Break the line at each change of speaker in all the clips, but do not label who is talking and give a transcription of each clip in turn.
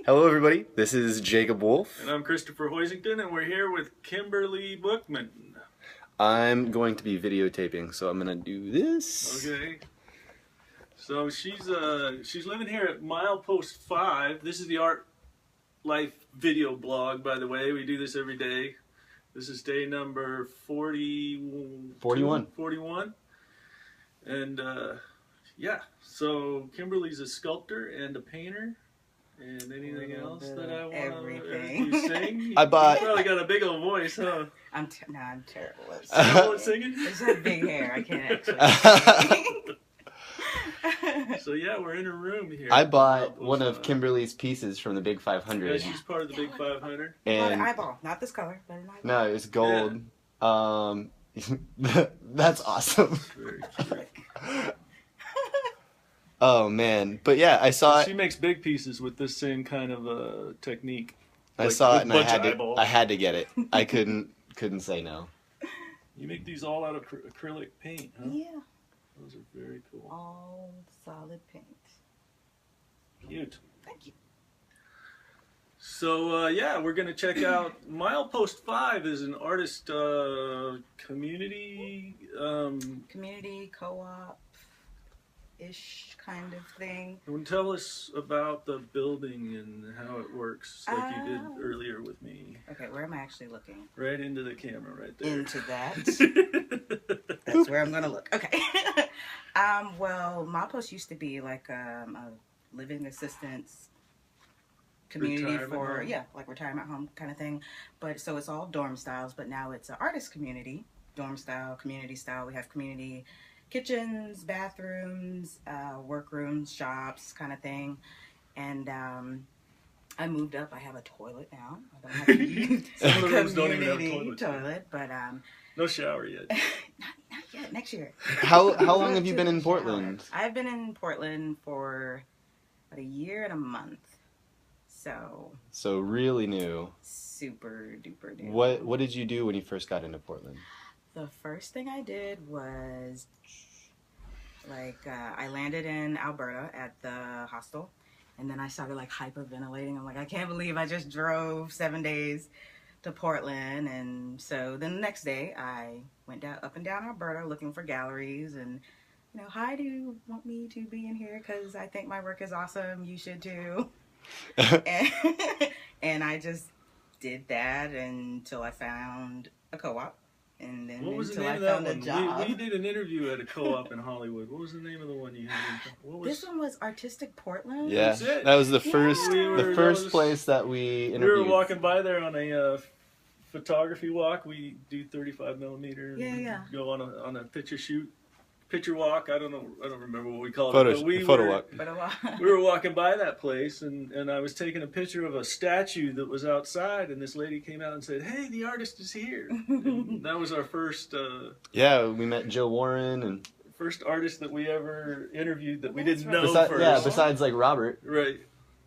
Hello everybody, this is Jacob Wolf.
And I'm Christopher Hoisington, and we're here with Kimberly Bookman.
I'm going to be videotaping, so I'm going to do this.
Okay. So she's living here at Milepost 5. This is the Art Life video blog, by the way. We do this every day. This is day number 41. And yeah, so Kimberly's a sculptor and a painter. And anything else that I want
everything.
to sing?
You
You probably got a big old voice, huh?
I'm terrible at
Terrible at singing?
I just have big hair. I can't actually sing.
So yeah, we're in a room here.
I bought one of Kimberly's pieces from the Big 500.
Yeah, she's part of the Big 500.
An eyeball, not this color, but an eyeball.
No, it's gold. Yeah. That's awesome.
Very cute.
Oh man, but yeah, I saw it.
She makes big pieces with this same kind of technique.
I saw it and I had to get it. I couldn't say no.
You make these all out of acrylic paint, huh?
Yeah.
Those are very cool.
All solid paint.
Cute.
Thank you.
So yeah, we're gonna check out Milepost 5 is an artist community
Community co-op ish kind of thing.
Tell us about the building and how it works, like you did earlier with me.
Okay, where am I actually looking?
Right into the camera, right there.
Into that. That's where I'm gonna look. Okay. Well, Milepost used to be like a living assistance community
retirement home.
like retirement home kind of thing. But so it's all dorm styles, but now it's an artist community, dorm style, community style. We have community kitchens, bathrooms, workrooms, shops, kind of thing. And I moved up. I have a toilet now. I don't have to use
Some of the rooms don't
community
even have
toilet, but
no shower yet.
not yet. Next year.
How long have you been in Portland?
I've been in Portland for about a year and a month. So
really new.
Super duper new.
What did you do when you first got into Portland?
The first thing I did was I landed in Alberta at the hostel, and then I started like hyperventilating. I'm like, I can't believe I just drove 7 days to Portland. And so then the next day I went up and down Alberta looking for galleries and, hi, do you want me to be in here? Because I think my work is awesome. You should too. and I just did that until I found a co-op. And then
what was the
until
name
I
of
found
that
a
one?
job.
We did an interview at a co-op in Hollywood. What was the name of the one you had?
This one was Artistic Portland.
Yeah, that was the first place that we interviewed.
We were walking by there on a photography walk. We do 35 millimeter.
Yeah.
Go on a picture walk. I don't remember what we called
it.
Photo walk.
But
we were walking by that place, and I was taking a picture of a statue that was outside, and this lady came out and said, "Hey, the artist is here." And that was our first.
Yeah, we met Joe Warren and
first artist that we ever interviewed that we didn't know first.
Yeah, besides like Robert.
Right.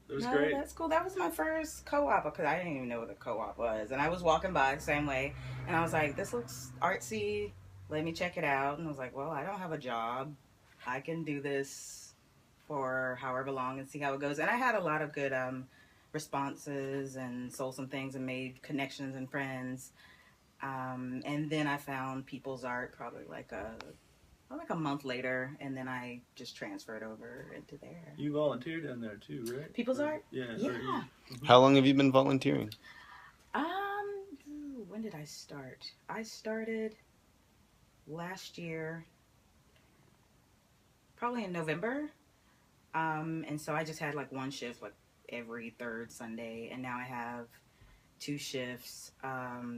It was great.
That's cool. That was my first co-op because I didn't even know what a co-op was, and I was walking by the same way, and I was like, "This looks artsy. Let me check it out." And I was like, well, I don't have a job. I can do this for however long and see how it goes. And I had a lot of good responses and sold some things and made connections and friends. And then I found People's Art probably like a month later. And then I just transferred over into there.
You volunteered down there too, right?
People's Art?
Yeah.
How long have you been volunteering?
When did I start? I started last year, probably in November, and so I just had like one shift like every third Sunday, and now I have 2 shifts.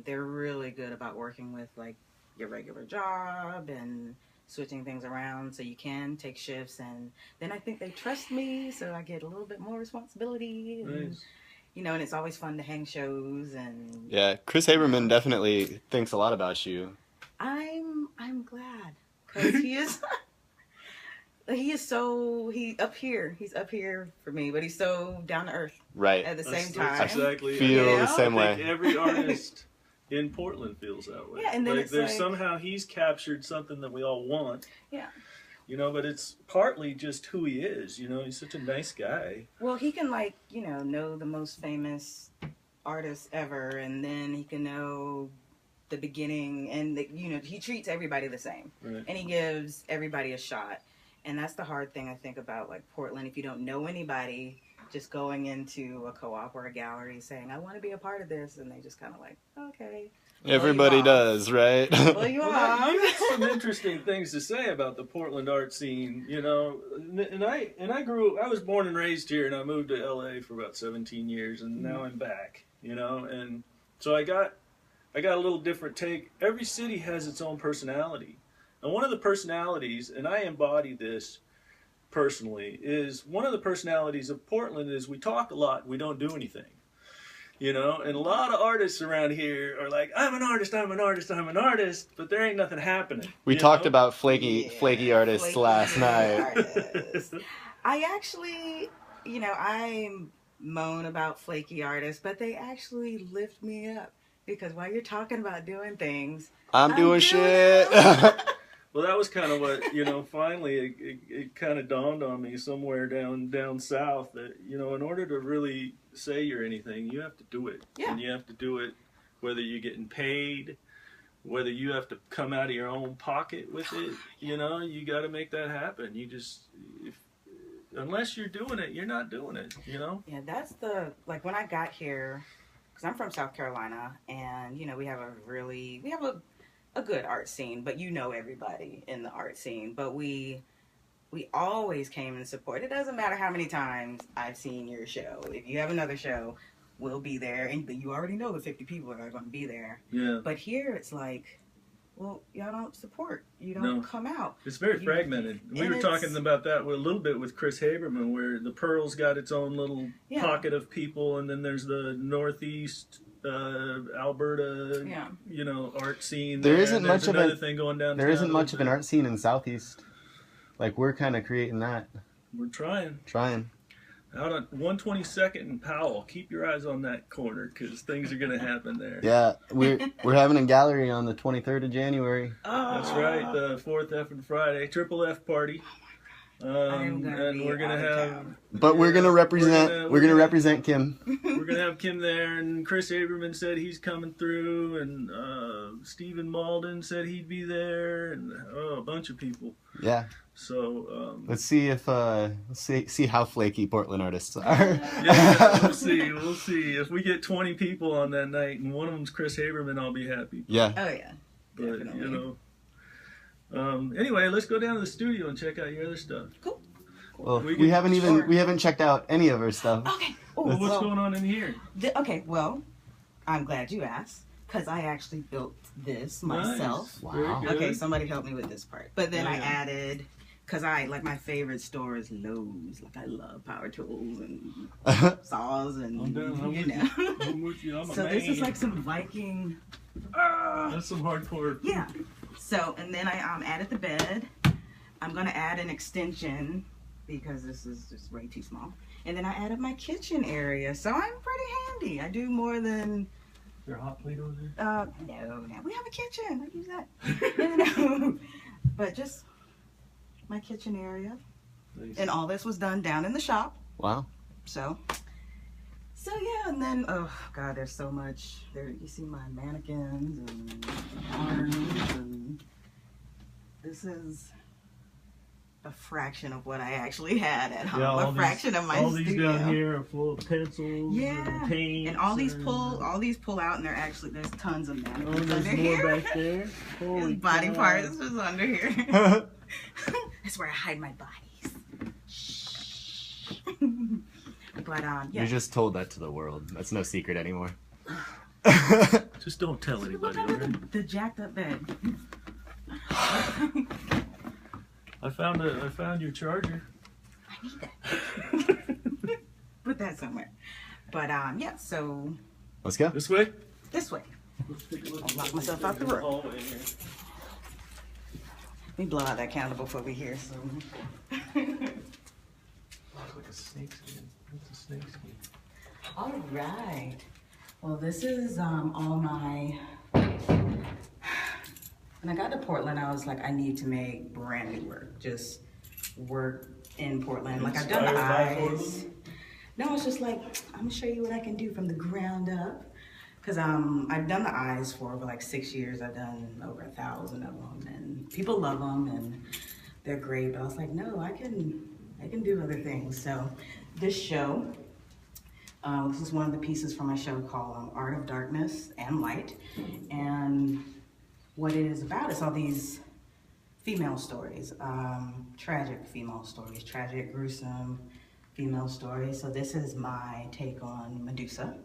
They're really good about working with like your regular job and switching things around so you can take shifts, and then I think they trust me, so I get a little bit more responsibility. And,
nice.
and it's always fun to hang shows and.
Yeah, Chris Haberman definitely thinks a lot about you.
I'm glad because he's up here. He's up here for me, but he's so down to earth.
Right.
At the same time.
That's exactly.
Feel the same
I
way.
think every artist in Portland feels that way.
Yeah, and then
somehow he's captured something that we all want.
Yeah.
you know, but it's partly just who he is, you know, he's such a nice guy.
Well, he can, like, you know the most famous artists ever, and then he can know the beginning, and you know, he treats everybody the same,
Right.
and he gives everybody a shot. And that's the hard thing I think about, like, Portland. If you don't know anybody, just going into a co-op or a gallery saying, I want to be a part of this, and they just kind of like, okay.
Everybody does, right?
Well, you
Well,
are.
you got some interesting things to say about the Portland art scene, you know. And I was born and raised here, and I moved to LA for about 17 years, and now I'm back, you know. And so I got a little different take. Every city has its own personality. And one of the personalities, and I embody this personally, is one of the personalities of Portland is we talk a lot, we don't do anything. You know, and a lot of artists around here are like, I'm an artist, I'm an artist, I'm an artist, but there ain't nothing happening.
We talked about flaky artists last night.
Artists. I actually, you know, I moan about flaky artists, but they actually lift me up. Because while you're talking about doing things,
I'm doing shit.
Well, that was kind of what, you know, finally it kind of dawned on me somewhere down south that, you know, in order to really say you're anything, you have to do it.
Yeah.
And you have to do it whether you're getting paid, whether you have to come out of your own pocket with it, you know, you got to make that happen. You just, unless you're doing it, you're not doing it, you know?
Yeah, that's like when I got here, because I'm from South Carolina, and, you know, we have a good art scene, but you know everybody in the art scene. But we always came and support. It doesn't matter how many times I've seen your show. If you have another show, we'll be there. And you already know the 50 people that are going to be there.
Yeah.
But here it's like, well, y'all don't support. You don't come out.
It's very fragmented. We were talking about that a little bit with Chris Haberman, where the Pearl's got its own little pocket of people, and then there's the Northeast Alberta, you know, art scene.
There isn't much of
another thing going down.
There isn't much of an art scene in Southeast. Like, we're kind of creating that.
We're trying. Out on 122nd and Powell. Keep your eyes on that corner, because things are going to happen there.
Yeah, we're having a gallery on the 23rd of January.
That's right, the 4th F and Friday, Triple F party.
And
we're gonna have.
But we're gonna represent. We're gonna represent Kim.
We're gonna have Kim there, and Chris Haberman said he's coming through, and Stephen Malden said he'd be there, and a bunch of people.
Yeah.
So
let's see if see how flaky Portland artists are.
Yeah, we'll see. We'll see if we get 20 people on that night, and one of them's Chris Haberman. I'll be happy.
Yeah.
Oh yeah.
But
definitely.
you know. Anyway, let's go down to the studio and check out your other stuff.
Cool.
Well, we haven't checked out any of our stuff.
Okay.
Well, what's going on in here?
Okay. Well, I'm glad you asked, because I actually built this myself.
Nice. Wow.
Okay, somebody helped me with this part, but then I
Yeah.
added. Because my favorite store is Lowe's. Like, I love power tools and saws and, you know.
I'm with you. I'm a
So
man.
this is like some Viking.
That's some hardcore.
Yeah. So, and then I added the bed. I'm going to add an extension because this is just way too small. And then I added my kitchen area. So I'm pretty handy. I do more than...
Is there a hot plate over there?
No. We have a kitchen. I use that. No. But just... my kitchen area.
Nice.
And all this was done down in the shop.
Wow.
So yeah, and then oh god, there's so much there. You see my mannequins and arms, and this is a fraction of what I actually had at home.
Yeah,
a fraction of my
all
studio.
these down here are full of pencils and paint.
And all these pull out, and there's tons of mannequins
there's
under
more
here.
back there. Holy
His body
cow.
parts was under here. That's where I hide my bodies. Shh. But yeah.
You just told that to the world. That's no secret anymore.
Just don't tell
Look
anybody.
under
Right?
the jacked up bed.
I found your charger.
I need that. Put that somewhere. But yeah, so
Let's go.
This way.
this way.
Let's take a look.
I'll lock myself out the room.
Hallway here.
Let me blow out that candle before we hear some.
Looks like a snake skin. What's a snake skin?
All right. Well, this is all my When I got to Portland, I was like, I need to make brand new work. Just work in Portland. Like I've done the eyes. No, it's just like, I'm gonna show you what I can do from the ground up. Cause I've done the eyes for over like 6 years. I've done over 1,000 of them, and people love them, and they're great. But I was like, no, I can do other things. So this show, this is one of the pieces from my show called Art of Darkness and Light, and what it is about is all these female stories, tragic female stories, tragic, gruesome female stories. So this is my take on Medusa.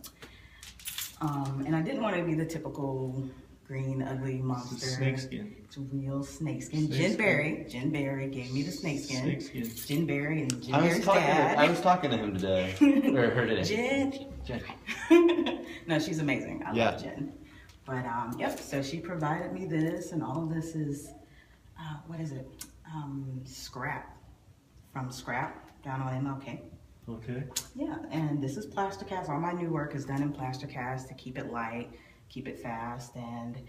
And I didn't want to be the typical green, ugly monster.
It's snakeskin.
It's real snakeskin. Jen Berry gave me the snakeskin.
Snakeskin.
Jen Berry and Jen Berry's dad.
I was talking to him today, or her today.
Jen. No, she's amazing. I
Yeah.
love Jen. But yep. So she provided me this, and all of this is what is it? Scrap from Scrap down on MLK.
Okay.
Yeah, and this is plaster cast. All my new work is done in plaster cast to keep it light, keep it fast, and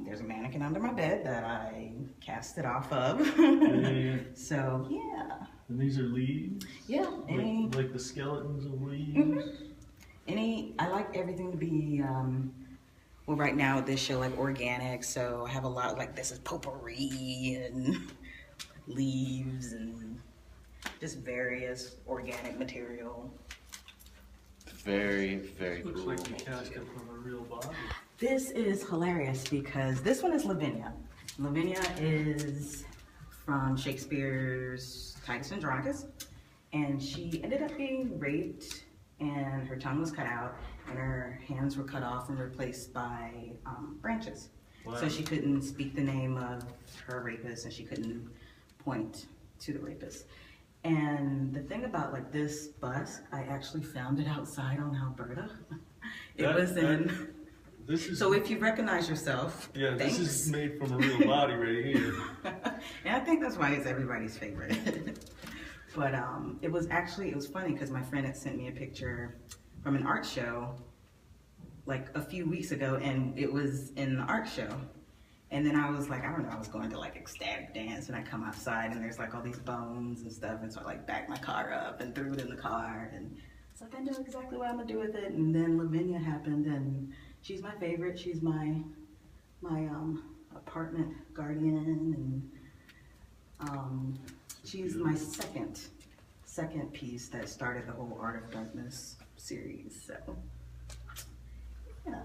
there's a mannequin under my bed that I cast it off of.
Yeah.
So, yeah.
And these are leaves?
Yeah,
Like the skeletons of leaves?
Mm-hmm. I like everything to be, well, right now with this show, like organic, so I have a lot, like this is potpourri and leaves and just various organic material.
Very, very
Looks
cool.
like you cast it from a real body.
This is hilarious because this one is Lavinia. Lavinia is from Shakespeare's Titus Andronicus, and she ended up being raped, and her tongue was cut out, and her hands were cut off and replaced by branches.
Wow.
So she couldn't speak the name of her rapist, and she couldn't point to the rapist. And the thing about like this bust, I actually found it outside on Alberta.
This is,
So if you recognize yourself,
yeah,
thanks.
this is made from a real body right here.
And I think that's why it's everybody's favorite. But it was funny because my friend had sent me a picture from an art show like a few weeks ago, and it was in the art show. And then I was like, I don't know, I was going to like ecstatic dance, and I come outside and there's like all these bones and stuff, and so I like backed my car up and threw it in the car, and it's like, I know exactly what I'm gonna do with it. And then Lavinia happened, and she's my favorite. She's my apartment guardian, and she's my second piece that started the whole Art of Darkness series. So yeah.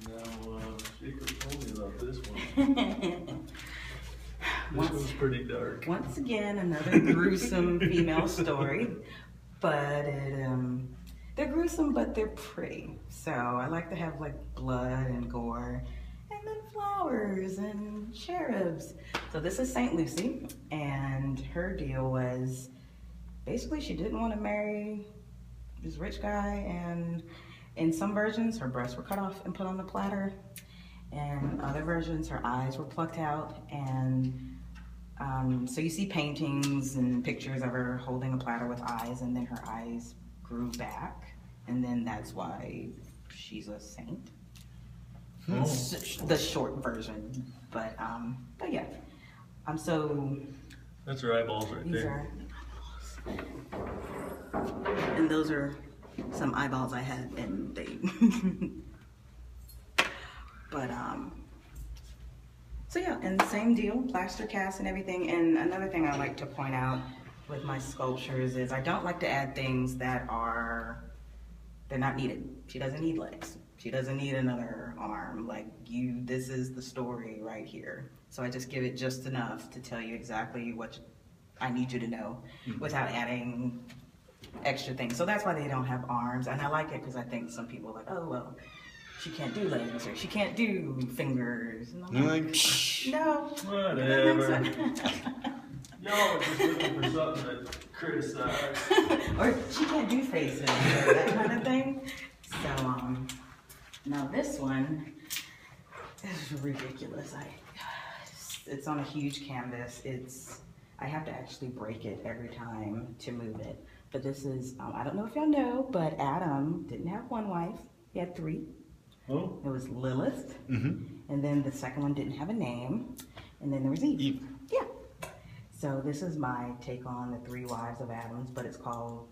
Now, Shaker told me about this one. This one's pretty dark.
Once again, another gruesome female story, but they're gruesome, but they're pretty. So I like to have like blood and gore, and then flowers and cherubs. So this is Saint Lucy, and her deal was basically she didn't want to marry this rich guy, and in some versions her breasts were cut off and put on the platter, and other versions her eyes were plucked out, and so you see paintings and pictures of her holding a platter with eyes, and then her eyes grew back, and then that's why she's a saint. The short version, but yeah. So
That's her eyeballs right
these
there.
are eyeballs, and those are some eyeballs I had, and they. But so yeah, and same deal, plaster cast and everything. And another thing I like to point out with my sculptures is I don't like to add things that they're not needed. She doesn't need legs. She doesn't need another arm. Like this is the story right here. So I just give it just enough to tell you exactly what I need you to know without adding extra things. So that's why they don't have arms. And I like it because I think some people are like, oh, well, she can't do legs or she can't do fingers. And I'm like, no.
Whatever. Y'all are just looking for something to criticize.
Or she can't do faces or that kind of thing. So, now this one is ridiculous. It's on a huge canvas. I have to actually break it every time to move it. But this is, I don't know if y'all know, but Adam didn't have one wife. He had 3.
Oh.
It was Lilith, And then the second one didn't have a name. And then there was Eve.
Eve.
Yeah. So this is my take on the 3 Wives of Adams, but it's called